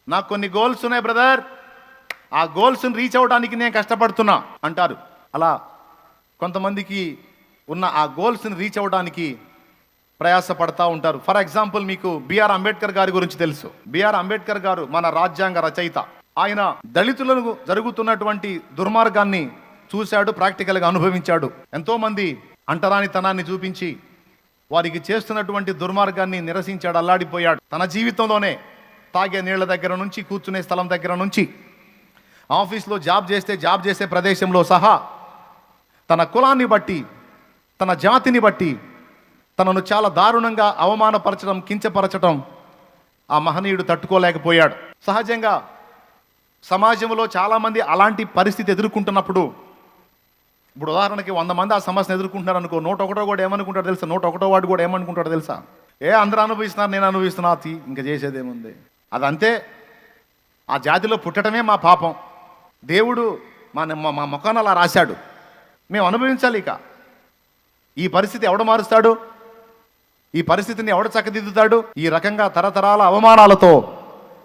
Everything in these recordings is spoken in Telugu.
నాకు కొన్ని గోల్స్ ఉన్నాయి బ్రదర్, ఆ గోల్స్ని రీచ్ అవ్వడానికి నేను కష్టపడుతున్నా అంటారు. అలా కొంతమందికి ఉన్న ఆ గోల్స్ని రీచ్ అవ్వడానికి ప్రయాసపడతా ఉంటారు. ఫర్ ఎగ్జాంపుల్, మీకు బిఆర్ అంబేద్కర్ గారి గురించి తెలుసు. బిఆర్ అంబేద్కర్ గారు మన రాజ్యాంగ రచయిత. ఆయన దళితులకు జరుగుతున్నటువంటి దుర్మార్గాన్ని చూశాడు, ప్రాక్టికల్గా అనుభవించాడు. ఎంతోమంది అంటరానితనాన్ని చూపించి వారికి చేస్తున్నటువంటి దుర్మార్గాన్ని నిరసించాడు, అల్లాడిపోయాడు. తన జీవితంలోనే తాగే నీళ్ల దగ్గర నుంచి, కూర్చునే స్థలం దగ్గర నుంచి, ఆఫీస్లో జాబ్ చేసే ప్రదేశంలో సహా తన కులాన్ని బట్టి, తన జాతిని బట్టి తనను చాలా దారుణంగా అవమానపరచడం, కించపరచడం ఆ మహనీయుడు తట్టుకోలేకపోయాడు. సహజంగా సమాజంలో చాలామంది అలాంటి పరిస్థితి ఎదుర్కొంటున్నప్పుడు, ఇప్పుడు ఉదాహరణకి 100 మంది ఆ సమస్యను ఎదుర్కొంటున్నారు అనుకో, 101 కూడా ఏమనుకుంటాడు తెలుసా? 101 వాడు కూడా ఏమనుకుంటాడు తెలుసా? అందరూ అనుభవిస్తున్నారు, నేను అనుభవిస్తున్నా, ఇంకా చేసేదేముంది, అదంతే, ఆ జాతిలో పుట్టడమే మా పాపం, దేవుడు మా ముఖాన్ని అలా రాశాడు, మేము అనుభవించాలి. ఇక ఈ పరిస్థితి ఎవడు మారుస్తాడు? ఈ పరిస్థితిని ఎవడు చక్కదిద్దుతాడు? ఈ రకంగా తరతరాల అవమానాలతో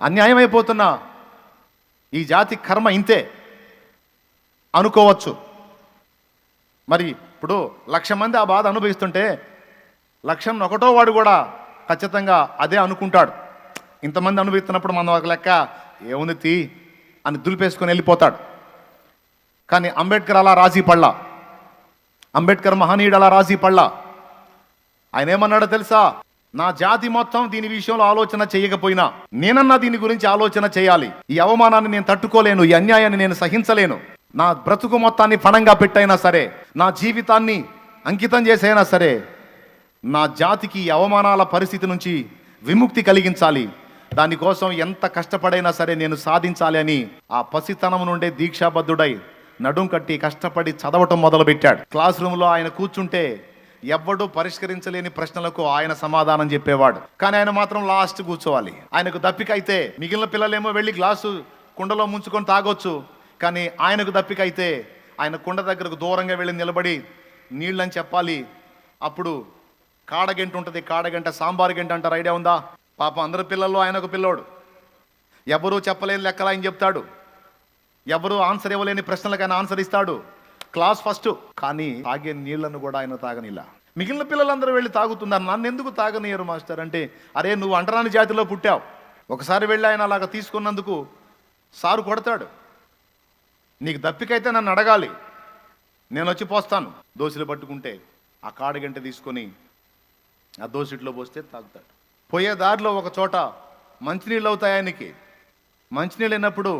అన్యాయమైపోతున్న ఈ జాతి కర్మ ఇంతే అనుకోవచ్చు. మరి ఇప్పుడు 1,00,000 మంది ఆ బాధ అనుభవిస్తుంటే 1,01 వాడు కూడా ఖచ్చితంగా అదే అనుకుంటాడు. ఇంతమంది అనుభవిస్తున్నప్పుడు మనం ఒక లెక్క ఏముంది అని దులిపేసుకొని వెళ్ళిపోతాడు. కానీ అంబేద్కర్ అలా రాజీ పడలా. అంబేద్కర్ మహనీయుడు అలా రాజీ పడలా. ఆయన ఏమన్నాడో తెలుసా? నా జాతి మొత్తం దీని విషయంలో ఆలోచన చేయకపోయినా నేనన్నా దీని గురించి ఆలోచన చేయాలి. ఈ అవమానాన్ని నేను తట్టుకోలేను, ఈ అన్యాయాన్ని నేను సహించలేను. నా బ్రతుకు మొత్తాన్ని పణంగా పెట్టైనా సరే, నా జీవితాన్ని అంకితం చేసైనా సరే, నా జాతికి ఈ అవమానాల పరిస్థితి నుంచి విముక్తి కలిగించాలి. దానికోసం ఎంత కష్టపడైనా సరే నేను సాధించాలి అని ఆ పసితనం నుండే దీక్షాబద్ధుడై నడుం కట్టి కష్టపడి చదవటం మొదలుపెట్టాడు. క్లాస్ రూమ్లో ఆయన కూర్చుంటే ఎవ్వడూ పరిష్కరించలేని ప్రశ్నలకు ఆయన సమాధానం చెప్పేవాడు. కానీ ఆయన మాత్రం లాస్ట్ కూర్చోవాలి. ఆయనకు దప్పిక అయితే మిగిలిన పిల్లలేమో వెళ్ళి గ్లాసు కుండలో ముంచుకొని తాగొచ్చు. కానీ ఆయనకు దప్పిక అయితే ఆయన కుండ దగ్గరకు దూరంగా వెళ్ళి నిలబడి నీళ్ళని చెప్పాలి. అప్పుడు కాడగంట ఉంటుంది, కాడగంట సాంబారు గంట అంటారు, ఐడియా ఉందా? పాపం అందరి పిల్లల్లో ఆయన ఒక పిల్లోడు. ఎవరూ చెప్పలేని లెక్కలు ఆయన చెప్తాడు, ఎవరు ఆన్సర్ ఇవ్వలేని ప్రశ్నలకు ఆయన ఆన్సర్ ఇస్తాడు. Class first. కానీ తాగే నీళ్లను కూడా ఆయన తాగనిలా. మిగిలిన పిల్లలందరూ వెళ్ళి తాగుతున్నారు, నన్ను ఎందుకు తాగనియరు మాస్టర్ అంటే, అరే నువ్వు అంటరాని జాతిలో పుట్టావు. ఒకసారి వెళ్ళి ఆయన అలాగ తీసుకున్నందుకు సారు కొడతాడు. నీకు దప్పికైతే నన్ను అడగాలి, నేను వచ్చి పోస్తాను. దోశలు పట్టుకుంటే ఆ కాడగంట తీసుకొని ఆ దోశట్లో పోస్తే తాగుతాడు. పోయే దారిలో ఒక చోట మంచినీళ్ళు అవుతాయి ఆయనకి. మంచినీళ్ళు అయినప్పుడు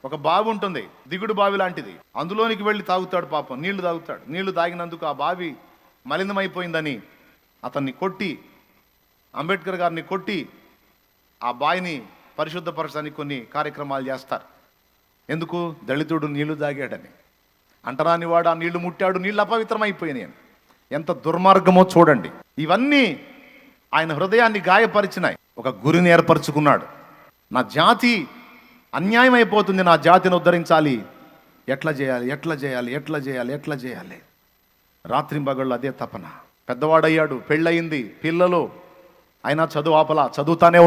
ఒక బావి ఉంటుంది, దిగుడు బావి లాంటిది, అందులోనికి వెళ్ళి తాగుతాడు. పాపం నీళ్లు తాగుతాడు. నీళ్లు తాగినందుకు ఆ బావి మలినమైపోయిందని అతన్ని కొట్టి, అంబేద్కర్ గారిని కొట్టి ఆ బావిని పరిశుద్ధపరచడానికి కొన్ని కార్యక్రమాలు చేస్తారు. ఎందుకు? దళితుడు నీళ్లు తాగాడని. అంటరాని వాడు ఆ నీళ్లు ముట్టాడు, నీళ్ళు అపవిత్రమైపోయినాయి అని. ఎంత దుర్మార్గమో చూడండి. ఇవన్నీ ఆయన హృదయాన్ని గాయపరిచినాయి. ఒక గురిని ఏర్పరచుకున్నాడు. నా జాతి అన్యాయం అయిపోతుంది, నా జాతిని ఉద్ధరించాలి, ఎట్లా చేయాలి, ఎట్లా చేయాలి, ఎట్లా చేయాలి, ఎట్లా చేయాలి. రాత్రింబగళ్ళు అదే తపన. పెద్దవాడయ్యాడు, పెళ్ళయింది, పిల్లలు, అయినా చదువు ఆపలా, చదువుతానే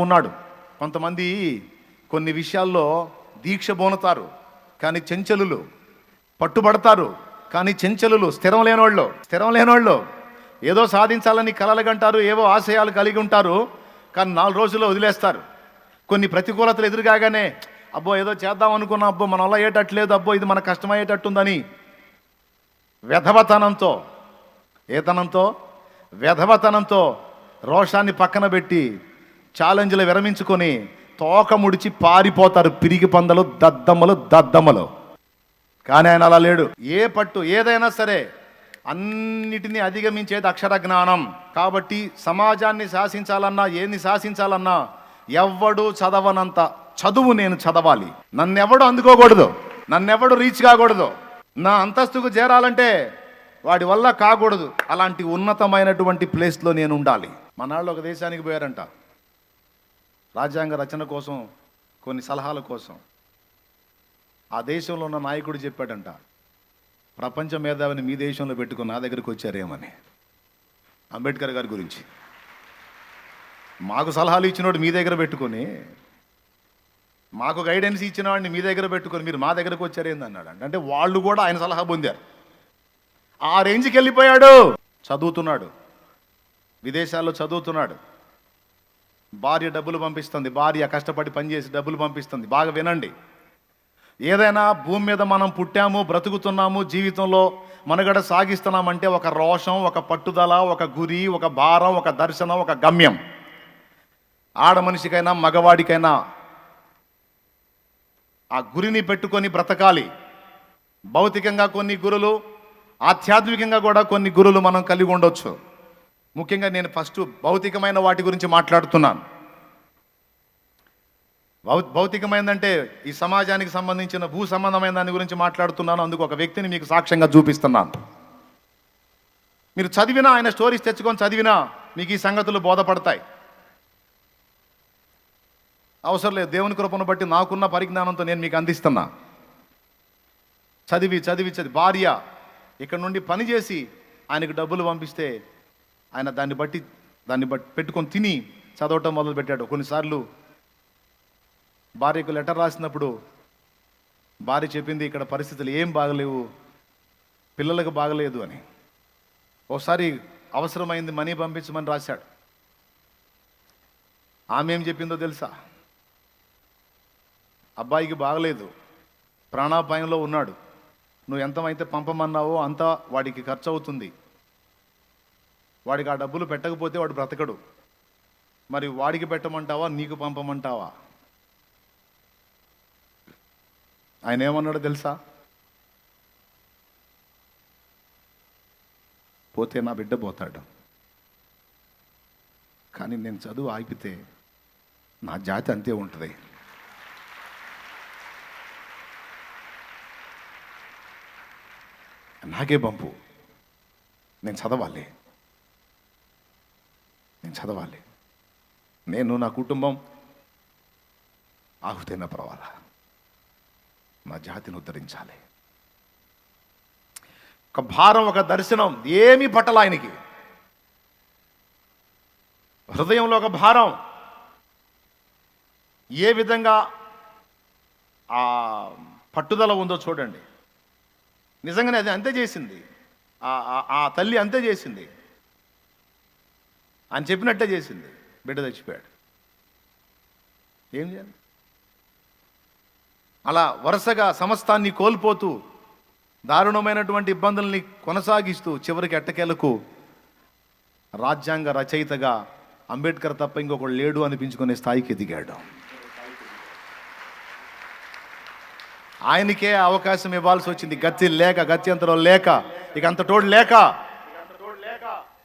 ఉన్నాడు. కొంతమంది కొన్ని విషయాల్లో దీక్ష బోనుతారు కానీ చెంచలులు, పట్టుబడతారు కానీ చెంచలులు, స్థిరం లేనోళ్ళు ఏదో సాధించాలని కలలుగంటారు, ఏవో ఆశయాలు కలిగి ఉంటారు, కానీ 4 రోజుల్లో వదిలేస్తారు. కొన్ని ప్రతికూలతలు ఎదురుగానే అబ్బో ఏదో చేద్దాం అనుకున్నా, అబ్బో మన వల్ల అయ్యేటట్లేదు, అబ్బో ఇది మన కష్టమయ్యేటట్టుందని వెధవతనంతో రోషాన్ని పక్కన పెట్టి ఛాలెంజ్లు విరమించుకొని తోక ముడిచి పారిపోతారు పిరికి పందలు, దద్దమ్మలు. కానీ ఆయన అలా లేడు. ఏ పట్టు ఏదైనా సరే అన్నిటినీ అధిగమించేది అక్షర జ్ఞానం. కాబట్టి సమాజాన్ని శాసించాలన్నా, ఏన్ని శాసించాలన్నా ఎవ్వడు చదవనంత చదువు నేను చదవాలి. నన్నెవడు అందుకోకూడదు, నన్నెవడు రీచ్ కాకూడదు, నా అంతస్తుకు చేరాలంటే వాడి వల్ల కాకూడదు. అలాంటి ఉన్నతమైనటువంటి ప్లేస్లో నేను ఉండాలి. మనాళ్ళు ఒక దేశానికి పోయారంట, రాజ్యాంగ రచన కోసం, కొన్ని సలహాల కోసం. ఆ దేశంలో ఉన్న నాయకుడు చెప్పాడంట, ప్రపంచ మేధావిని మీ దేశంలో పెట్టుకుని నా దగ్గరికి వచ్చారేమని. అంబేద్కర్ గారి గురించి మాకు సలహాలు ఇచ్చినోడు మీ దగ్గర పెట్టుకొని మాకు గైడెన్స్ ఇచ్చిన వాడిని మీ దగ్గర పెట్టుకొని మీరు మా దగ్గరకు వచ్చారేంది అన్నాడు. అంటే వాళ్ళు కూడా ఆయన సలహా పొందారు. ఆ రేంజ్కి వెళ్ళిపోయాడు. చదువుతున్నాడు, విదేశాల్లో చదువుతున్నాడు. భార్య డబ్బులు పంపిస్తుంది, భార్య కష్టపడి పనిచేసి డబ్బులు పంపిస్తుంది. బాగా వినండి, ఏదైనా భూమి మీద మనం పుట్టాము, బ్రతుకుతున్నాము, జీవితంలో మనుగడ సాగిస్తున్నామంటే ఒక రోషం, ఒక పట్టుదల, ఒక గురి, ఒక భారం, ఒక దర్శనం, ఒక గమ్యం. ఆడ మనిషికైనా మగవాడికైనా ఆ గురిని పెట్టుకొని బ్రతకాలి. భౌతికంగా కొన్ని గురులు, ఆధ్యాత్మికంగా కూడా కొన్ని గురులు మనం కలిగి ఉండొచ్చు. ముఖ్యంగా నేను ఫస్ట్ భౌతికమైన వాటి గురించి మాట్లాడుతున్నాను. భౌతికమైందంటే ఈ సమాజానికి సంబంధించిన భూ సంబంధమైన దాని గురించి మాట్లాడుతున్నాను. అందుకు ఒక వ్యక్తిని మీకు సాక్ష్యంగా చూపిస్తున్నాను. మీరు చదివినా, ఆయన స్టోరీస్ తెచ్చుకొని చదివినా మీకు ఈ సంగతులు బోధపడతాయి. అవసరం లేదు, దేవుని కృపను బట్టి నాకున్న పరిజ్ఞానంతో నేను మీకు అందిస్తున్నా. చదివి భార్య ఇక్కడ నుండి పని చేసి ఆయనకు డబ్బులు పంపిస్తే ఆయన దాన్ని బట్టి పెట్టుకొని తిని చదవటం మొదలు పెట్టాడు. కొన్నిసార్లు భార్యకు లెటర్ రాసినప్పుడు భార్య చెప్పింది, ఇక్కడ పరిస్థితులు ఏం బాగలేవు, పిల్లలకు బాగలేదు అని. ఒకసారి అవసరమైంది, మనీ పంపించమని రాశాడు. ఆమె ఏం చెప్పిందో తెలుసా? అబ్బాయికి బాగలేదు, ప్రాణాపాయంలో ఉన్నాడు, నువ్వు ఎంతమైతే పంపమన్నావో అంత వాడికి ఖర్చు అవుతుంది, వాడికి ఆ డబ్బులు పెట్టకపోతే వాడు బ్రతకడు, మరి వాడికి పెట్టమంటావా నీకు పంపమంటావా? ఆయన ఏమన్నాడో తెలుసా? పోతే నా బిడ్డ పోతాడు, కానీ నేను చదువు ఆగిపితే నా జాతి అంతే ఉంటుంది. నాకే పంపు, నేను చదవాలి, నేను నా కుటుంబం ఆహుతైనా పర్వాలా, నా జాతిని ఉద్ధరించాలి. ఒక భారం, ఒక దర్శనం, ఏమీ పట్టల ఆయనకి. హృదయంలో ఒక భారం. ఏ విధంగా ఆ పట్టుదల ఉందో చూడండి. నిజంగానే అది అంతే చేసింది, ఆ తల్లి అంతే చేసింది, అని చెప్పినట్టే చేసింది. బిడ్డ చచ్చిపోయాడు, ఏం చేయాలి? అలా వరుసగా సమస్తాన్ని కోల్పోతూ దారుణమైనటువంటి ఇబ్బందుల్ని కొనసాగిస్తూ చివరికి ఎట్టకేలకు రాజ్యాంగ రచయితగా అంబేద్కర్ తప్ప ఇంకొకడు లేడు అనిపించుకునే స్థాయికి ఎదిగాడు. ఆయనకే అవకాశం ఇవ్వాల్సి వచ్చింది. గత్యంతరం లేక, ఇక అంత తోడు లేక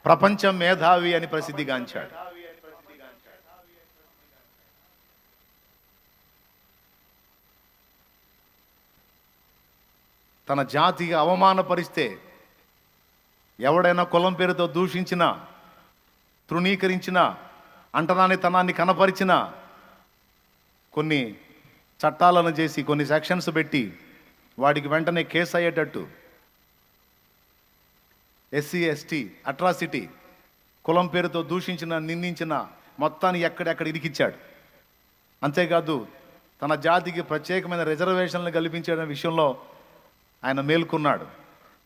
ప్రపంచ మేధావి అని ప్రసిద్ధిగాంచాడు. తన జాతికి అవమానపరిస్తే, ఎవడైనా కులం పేరుతో దూషించినా, తృణీకరించినా, అంటరానితనాన్ని కనపరిచినా కొన్ని చట్టాలను చేసి, కొన్ని సెక్షన్స్ పెట్టి వాడికి వెంటనే కేసు అయ్యేటట్టు, ఎస్సీ ఎస్టీ అట్రాసిటీ, కులం పేరుతో దూషించిన, నిందించిన మొత్తాన్ని ఎక్కడెక్కడ ఇరికిచ్చాడు. అంతేకాదు తన జాతికి ప్రత్యేకమైన రిజర్వేషన్లు కల్పించే విషయంలో ఆయన మేల్కొన్నాడు.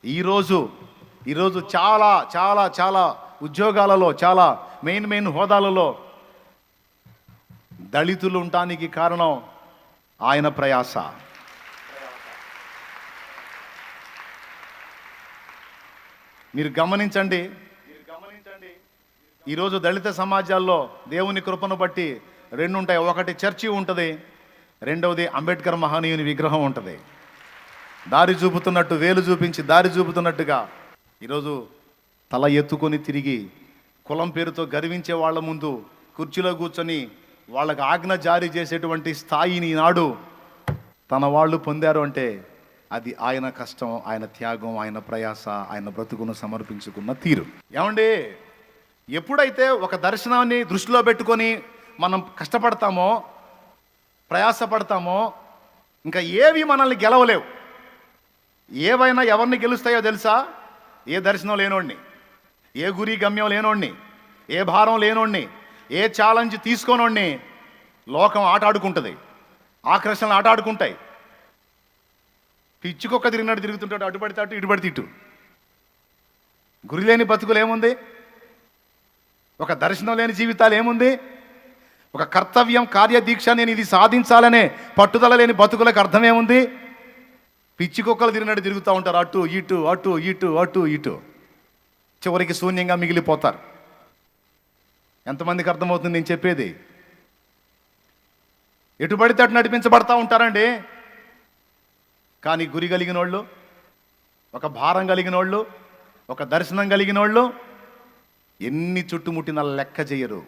ఈరోజు చాలా చాలా చాలా ఉద్యోగాలలో, చాలా మెయిన్ హోదాలలో దళితులు ఉండటానికి కారణం ఆయన ప్రయాస. మీరు గమనించండి, ఈరోజు దళిత సమాజాల్లో దేవుని కృపను బట్టి రెండు ఉంటాయి. ఒకటి చర్చి ఉంటుంది, రెండవది అంబేద్కర్ మహనీయుని విగ్రహం ఉంటుంది. దారి చూపుతున్నట్టు, వేలు చూపించి దారి చూపుతున్నట్టుగా ఈరోజు తల ఎత్తుకొని తిరిగి కులం పేరుతో గర్వించే వాళ్ళ ముందు కుర్చీలో కూర్చొని వాళ్ళకి ఆజ్ఞ జారీ చేసేటువంటి స్థాయిని నాడు తన వాళ్ళు పొందారు అంటే అది ఆయన కష్టం, ఆయన త్యాగం, ఆయన ప్రయాస, ఆయన బ్రతుకును సమర్పించుకున్న తీరు. ఏమండి, ఎప్పుడైతే ఒక దర్శనాన్ని దృష్టిలో పెట్టుకొని మనం కష్టపడతామో, ప్రయాసపడతామో, ఇంకా ఏవి మనల్ని గెలవలేవు. ఏవైనా ఎవరిని గెలుస్తాయో తెలుసా? ఏ దర్శనం లేనోడిని, ఏ గురి గమ్యం లేనోడిని, ఏ భారం లేనోడిని, ఏ ఛాలెంజ్ తీసుకోనోడిని లోకం ఆట ఆడుకుంటుంది. ఆకర్షణలు ఆట ఆడుకుంటాయి. పిచ్చుకొక్క తిరిగినట్టు తిరుగుతుంటాడు, అటు పడితే అటు, ఇటు పడితే ఇటు. గురి లేని బతుకులు ఏముంది? ఒక దర్శనం లేని జీవితాలు ఏముంది? ఒక కర్తవ్యం, కార్యదీక్ష, నేను ఇది సాధించాలనే పట్టుదల లేని బతుకులకు అర్థమేముంది? పిచ్చికొక్కలు తిరిగినట్టు తిరుగుతూ ఉంటారు, అటు ఇటు అటు ఇటు అటు ఇటు. చివరికి శూన్యంగా మిగిలిపోతారు. ఎంతమందికి అర్థమవుతుంది నేను చెప్పేది? ఎటు పడితే అటు నడిపించబడతా ఉంటారండి. కానీ గురి కలిగిన వాళ్ళు, ఒక భారం కలిగిన వాళ్ళు, ఒక దర్శనం కలిగిన వాళ్ళు ఎన్ని చుట్టుముట్టిన లెక్క చేయరు.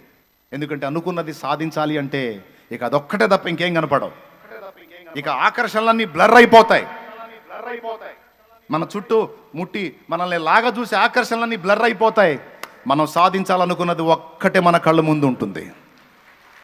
ఎందుకంటే అనుకున్నది సాధించాలి అంటే ఇక అదొక్కటే తప్ప ఇంకేం కనపడవు. ఇక ఆకర్షణలన్నీ బ్లర్ అయిపోతాయి. మన చుట్టూ ముట్టి మనల్ని లాగా చూసి ఆకర్షణలన్నీ బ్లర్ అయిపోతాయి. మనం సాధించాలనుకున్నది ఒక్కటే మన కళ్ళ ముందు ఉంటుంది.